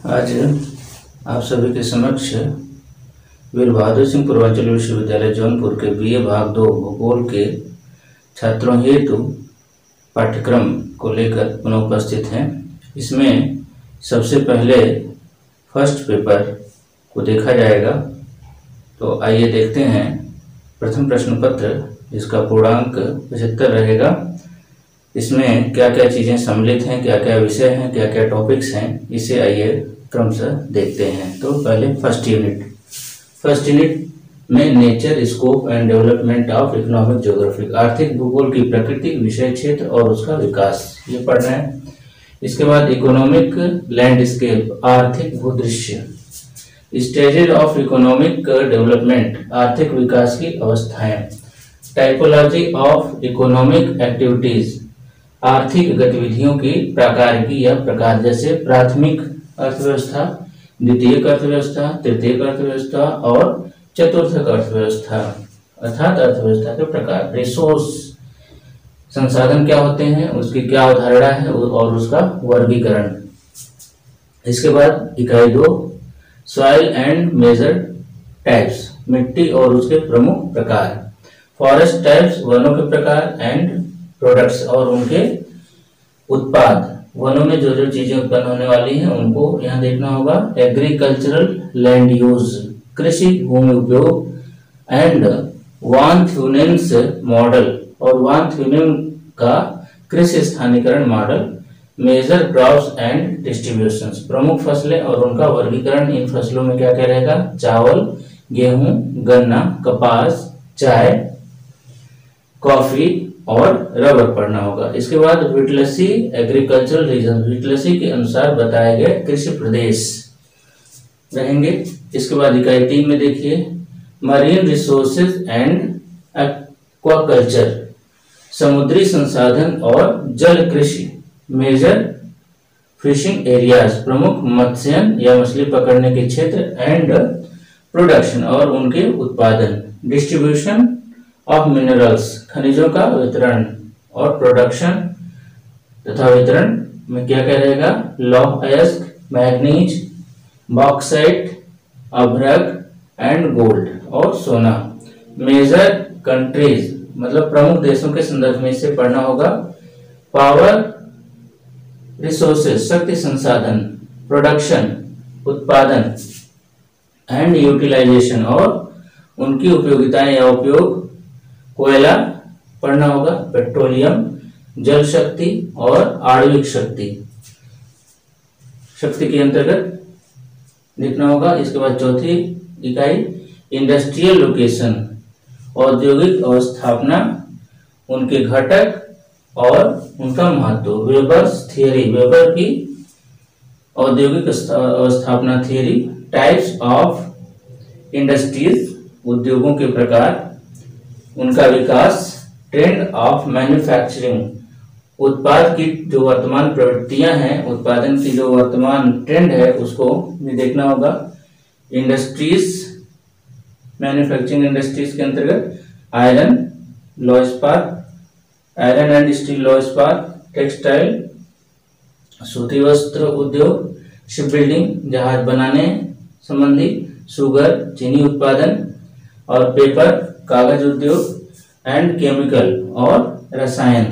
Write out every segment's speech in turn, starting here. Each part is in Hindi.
आज आप सभी के समक्ष वीर बहादुर सिंह पूर्वांचल विश्वविद्यालय जौनपुर के बीए भाग 2 भूगोल के छात्रों हेतु पाठ्यक्रम को लेकर पुनः उपस्थित हैं। इसमें सबसे पहले फर्स्ट पेपर को देखा जाएगा। तो आइए देखते हैं प्रथम प्रश्न पत्र, जिसका पूर्णांक 75 रहेगा। इसमें क्या क्या चीज़ें सम्मिलित हैं, क्या क्या विषय हैं, क्या क्या टॉपिक्स हैं, इसे आइए क्रमशः देखते हैं। तो पहले फर्स्ट यूनिट में nature, scope and development of economic geography, आर्थिक भूगोल की प्रकृति, विषय क्षेत्र और उसका विकास, ये पढ़ना है। इसके बाद इकोनॉमिक लैंडस्केप, आर्थिक भूदृश्य, स्टेजेस ऑफ इकोनॉमिक डेवलपमेंट, आर्थिक विकास की अवस्थाएं, टाइपोलॉजी ऑफ इकोनॉमिक एक्टिविटीज, आर्थिक गतिविधियों की प्रकारकी या प्रकार, जैसे प्राथमिक अर्थव्यवस्था, द्वितीयक अर्थव्यवस्था, तृतीयक अर्थव्यवस्था और चतुर्थक अर्थव्यवस्था, अर्थात अर्थव्यवस्था के प्रकार। रिसोर्स, संसाधन क्या होते हैं, उसकी क्या अवधारणा है और उसका वर्गीकरण। इसके बाद इकाई 2, सॉइल एंड मेजर टाइप्स, मिट्टी और उसके प्रमुख प्रकार, फॉरेस्ट टाइप्स, वनों के प्रकार, एंड प्रोडक्ट्स और उनके उत्पाद, वनों में जो जो चीजें उत्पन्न होने वाली हैं उनको यहाँ देखना होगा। एग्रीकल्चरल लैंड यूज, कृषि भूमि उपयोग, एंड वान थ्यूनेन्स मॉडल, और वान थ्यूनेन का कृषि स्थानीकरण model, major crops and distributions, प्रमुख फसलें और उनका वर्गीकरण। इन फसलों में क्या क्या रहेगा, चावल, गेहूं, गन्ना, कपास, चाय, कॉफी और रबर पढ़ना होगा। इसके बाद विटलसी एग्रीकल्चरल रीजन, विटलसी के अनुसार बताए गए कृषि प्रदेश रहेंगे। इसके बाद इकाई 3 में देखिए, मरीन रिसोर्सेज एंड एक्वाकल्चर, समुद्री संसाधन और जल कृषि, मेजर फिशिंग एरियाज, प्रमुख मत्स्यन या मछली पकड़ने के क्षेत्र, एंड प्रोडक्शन और उनके उत्पादन, डिस्ट्रीब्यूशन ऑफ मिनरल्स, खनिजों का वितरण और प्रोडक्शन तथा वितरण में क्या क्या रहेगा, लौह अयस्क, मैग्नीज, बॉक्साइट, अभ्रक एंड गोल्ड और सोना। मेजर कंट्रीज मतलब प्रमुख देशों के संदर्भ में इसे पढ़ना होगा। पावर रिसोर्सेज, शक्ति संसाधन, प्रोडक्शन उत्पादन, एंड यूटिलाइजेशन और उनकी उपयोगिताएं या उपयोग, कोयला पढ़ना होगा, पेट्रोलियम, जल शक्ति और आणविक शक्ति, शक्ति के अंतर्गत देखना होगा। इसके बाद चौथी इकाई, इंडस्ट्रियल लोकेशन, औद्योगिक अवस्थापना, उनके घटक और उनका महत्व, वेबर्स थियरी, वेबर की औद्योगिक अवस्थापना थियरी, टाइप्स ऑफ इंडस्ट्रीज, उद्योगों के प्रकार, उनका विकास, ट्रेंड ऑफ मैन्युफैक्चरिंग, उत्पाद की जो वर्तमान प्रवृत्तियां हैं, उत्पादन की जो वर्तमान ट्रेंड है उसको भी देखना होगा। इंडस्ट्रीज, मैन्युफैक्चरिंग इंडस्ट्रीज के अंतर्गत आयरन लॉ इस्पात, आयरन एंड स्टील लॉ इस्पात, टेक्सटाइल, सूती वस्त्र उद्योग, शिप बिल्डिंग, जहाज बनाने संबंधी, शुगर, चीनी उत्पादन और पेपर, कागज उद्योग, एंड केमिकल और रसायन।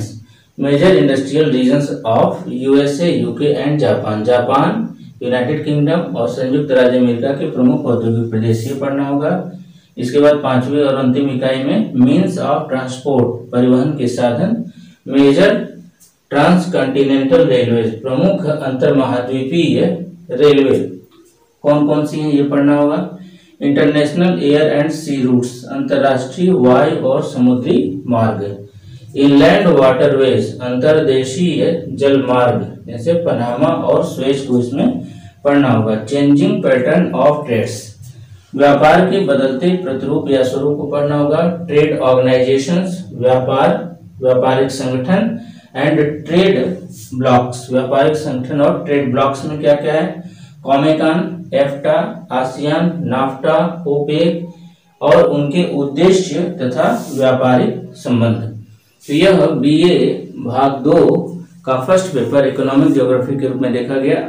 Major industrial regions of USA, UK and Japan, Japan, United Kingdom और संयुक्त राज्य अमेरिका के प्रमुख औद्योगिक प्रदेश, ये पढ़ना होगा। इसके बाद पांचवी और अंतिम इकाई में मीन्स ऑफ ट्रांसपोर्ट, परिवहन के साधन, मेजर ट्रांसकॉन्टिनेंटल रेलवे, प्रमुख अंतर महाद्वीपीय रेलवे कौन कौन सी हैं ये पढ़ना होगा। International air and sea routes, अंतर्राष्ट्रीय वायु और समुद्री मार्ग, इनलैंड वाटरवेज, अंतर्देशीय जल मार्ग, जैसे पनामा और स्वेज को इसमें पढ़ना होगा। चेंजिंग पैटर्न ऑफ ट्रेड्स, व्यापार के बदलते प्रतिरूप या स्वरूप को पढ़ना होगा। ट्रेड ऑर्गेनाइजेशंस, व्यापार, व्यापारिक संगठन, एंड ट्रेड ब्लॉक्स, व्यापारिक संगठन और ट्रेड ब्लॉक्स में क्या क्या है, कॉमेकान, एफ्टा, आसियान, नाफ्टा, ओपेक और उनके उद्देश्य तथा व्यापारिक संबंध। तो यह बीए भाग 2 का फर्स्ट पेपर इकोनॉमिक ज्योग्राफी के रूप में देखा गया।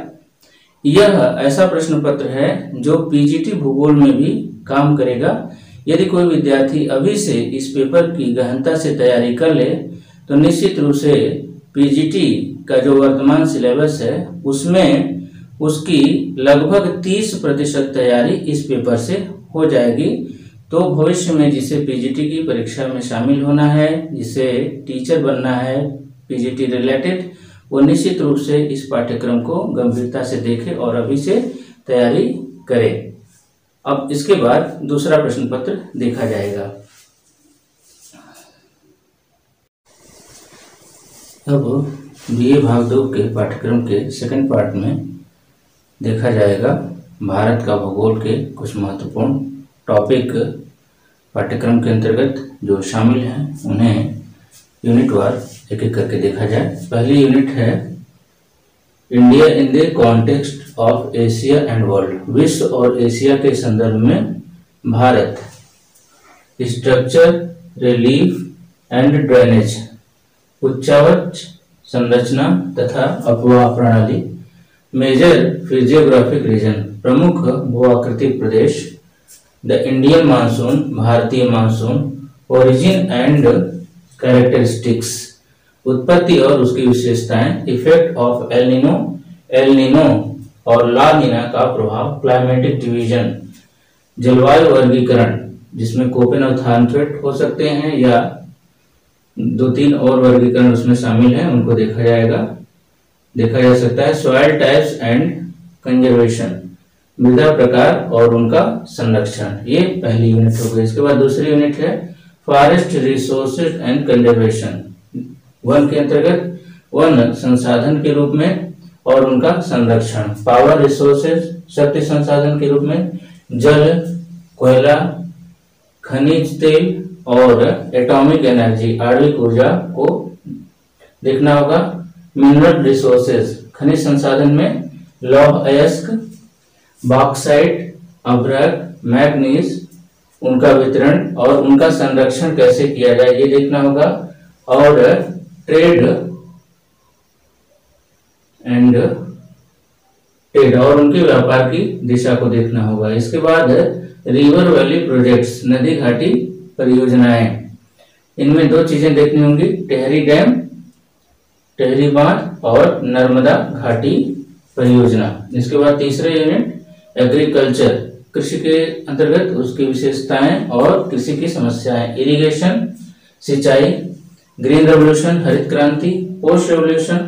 यह ऐसा प्रश्न पत्र है जो पीजीटी भूगोल में भी काम करेगा। यदि कोई विद्यार्थी अभी से इस पेपर की गहनता से तैयारी कर ले तो निश्चित रूप से पीजीटी का जो वर्तमान सिलेबस है उसमें उसकी लगभग 30% तैयारी इस पेपर से हो जाएगी। तो भविष्य में जिसे पीजीटी की परीक्षा में शामिल होना है, जिसे टीचर बनना है पीजीटी रिलेटेड, वो निश्चित रूप से इस पाठ्यक्रम को गंभीरता से देखे और अभी से तैयारी करे। अब इसके बाद दूसरा प्रश्न पत्र देखा जाएगा। अब बीए भाग 2 के पाठ्यक्रम के सेकंड पार्ट में देखा जाएगा भारत का भूगोल के कुछ महत्वपूर्ण टॉपिक पाठ्यक्रम के अंतर्गत जो शामिल हैं उन्हें यूनिट वार एक एक करके देखा जाए। पहली यूनिट है India in the context of Asia and world, विश्व और एशिया के संदर्भ में Bharat, structure, relief and drainage, उच्चावच संरचना तथा अपवाह प्रणाली, मेजर फिजियोग्राफिक रीजन, प्रमुख भूआकृतिक प्रदेश, द इंडियन मानसून, भारतीय मानसून, ओरिजिन एंड कैरेक्टरिस्टिक्स, उत्पत्ति और उसकी विशेषताएं, इफेक्ट ऑफ एल नीनो और ला नीना का प्रभाव, क्लाइमेटिक डिवीजन, जलवायु वर्गीकरण जिसमें कोपेन और थानफेट हो सकते हैं या 2-3 और वर्गीकरण उसमें शामिल हैं, उनको देखा जा सकता है। सॉइल टाइप्स एंड कंजर्वेशन, मृदा प्रकार और उनका संरक्षण, ये पहली यूनिट हो गई। इसके बाद दूसरी यूनिट है forest resources and conservation, one के अंतर्गत वन संसाधन के रूप में और उनका संरक्षण, पावर रिसोर्सेज शक्ति संसाधन के रूप में जल, कोयला, खनिज तेल और एटॉमिक एनर्जी आणविक ऊर्जा को देखना होगा। मिनरल रिसोर्सेज खनिज संसाधन में लौह अयस्क, बॉक्साइट, अभ्रक, मैग्नीज, उनका वितरण और उनका संरक्षण कैसे किया जाए ये देखना होगा। और ट्रेड और उनके व्यापार की दिशा को देखना होगा। इसके बाद रिवर वैली प्रोजेक्ट्स, नदी घाटी परियोजनाएं, इनमें 2 चीजें देखनी होंगी, टेहरी डैम, टेहरी बांध और नर्मदा घाटी परियोजना। इसके बाद तीसरा यूनिट एग्रीकल्चर, कृषि के अंतर्गत उसकी विशेषताएं और कृषि की समस्याएं, इरिगेशन, सिंचाई, ग्रीन रेवोल्यूशन, हरित क्रांति, पोस्ट रेवोल्यूशन,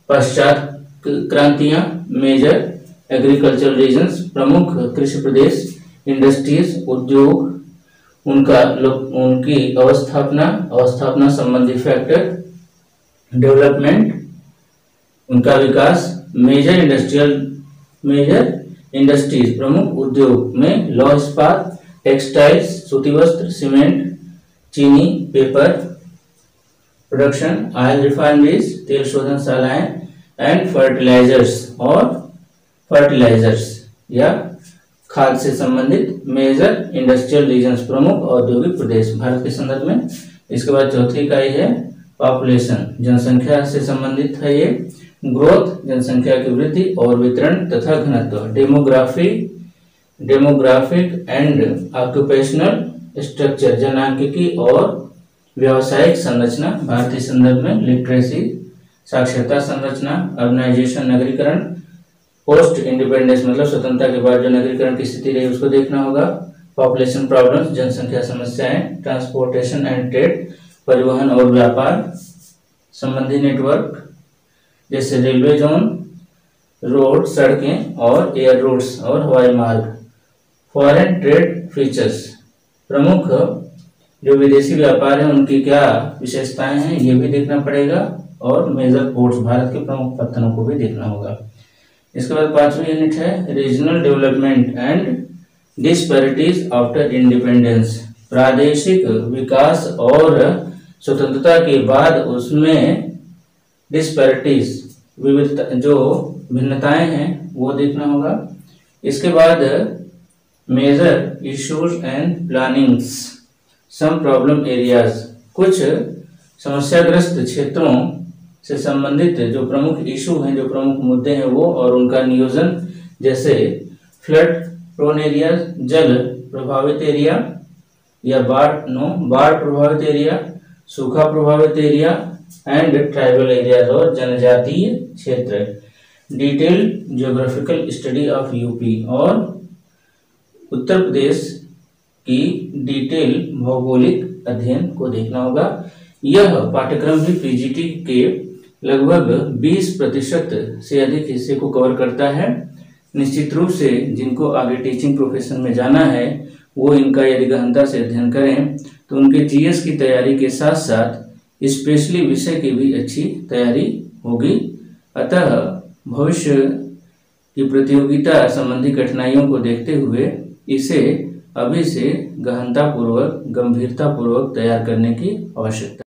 पश्चात क्रांतियां, मेजर एग्रीकल्चर रीजन्स, प्रमुख कृषि प्रदेश, इंडस्ट्रीज, उद्योग, उनकी अवस्थापना संबंधी फैक्टर, डेवलपमेंट, उनका विकास, मेजर इंडस्ट्रीज, प्रमुख उद्योग में लौह इस्पात, टेक्सटाइल्स, सूती वस्त्र, सीमेंट, चीनी, पेपर प्रोडक्शन, ऑयल रिफाइनरीज, तेल शोधनशालाएं एंड फर्टिलाइजर्स या खाद से संबंधित, मेजर इंडस्ट्रियल रीजन्स, प्रमुख औद्योगिक प्रदेश भारत के संदर्भ में। इसके बाद चौथी इकाई है पॉपुलेशन, जनसंख्या से संबंधित है ये, ग्रोथ जनसंख्या की वृद्धि और वितरण तथा घनत्व, डेमोग्राफिक एंड ऑक्यूपेशनल स्ट्रक्चर, जनांकिकी और व्यावसायिक संरचना भारतीय संदर्भ में, लिटरेसी साक्षरता संरचना, अर्बनाइजेशन नगरीकरण, पोस्ट इंडिपेंडेंस मतलब स्वतंत्रता के बाद जो नगरीकरण की स्थिति रही उसको देखना होगा, पॉपुलेशन प्रॉब्लम्स जनसंख्या समस्याएं, ट्रांसपोर्टेशन एंड ट्रेड परिवहन और व्यापार संबंधी नेटवर्क जैसे रेलवे जोन, रोड सड़कें और एयर रोड्स और हवाई मार्ग, फॉरेन ट्रेड फीचर्स प्रमुख जो विदेशी व्यापार है उनकी क्या विशेषताएं हैं ये भी देखना पड़ेगा, और मेजर पोर्ट्स भारत के प्रमुख पत्तनों को भी देखना होगा। इसके बाद 5वीं यूनिट है regional development and disparities after independence, प्रादेशिक विकास और स्वतंत्रता के बाद उसमें डिस्पैरिटीज विविधता जो भिन्नताएं हैं वो देखना होगा। इसके बाद major issues and plannings, some problem areas, कुछ समस्याग्रस्त क्षेत्रों से संबंधित जो प्रमुख इशू हैं, जो प्रमुख मुद्दे हैं वो और उनका नियोजन जैसे फ्लड प्रोन एरिया, जल प्रभावित एरिया या बाढ़ प्रभावित एरिया, सूखा प्रभावित एरिया एंड ट्राइबल एरियाज और जनजातीय क्षेत्र। Detailed geographical study of UP और उत्तर प्रदेश की डिटेल भौगोलिक अध्ययन को देखना होगा। यह पाठ्यक्रम भी पीजीटी के लगभग 20% से अधिक हिस्से को कवर करता है। निश्चित रूप से जिनको आगे टीचिंग प्रोफेशन में जाना है वो इनका यदि गहनता से अध्ययन करें तो उनके जीएस की तैयारी के साथ साथ स्पेशली विषय की भी अच्छी तैयारी होगी। अतः भविष्य की प्रतियोगिता संबंधी कठिनाइयों को देखते हुए इसे अभी से गहनतापूर्वक, गंभीरतापूर्वक तैयार करने की आवश्यकता है।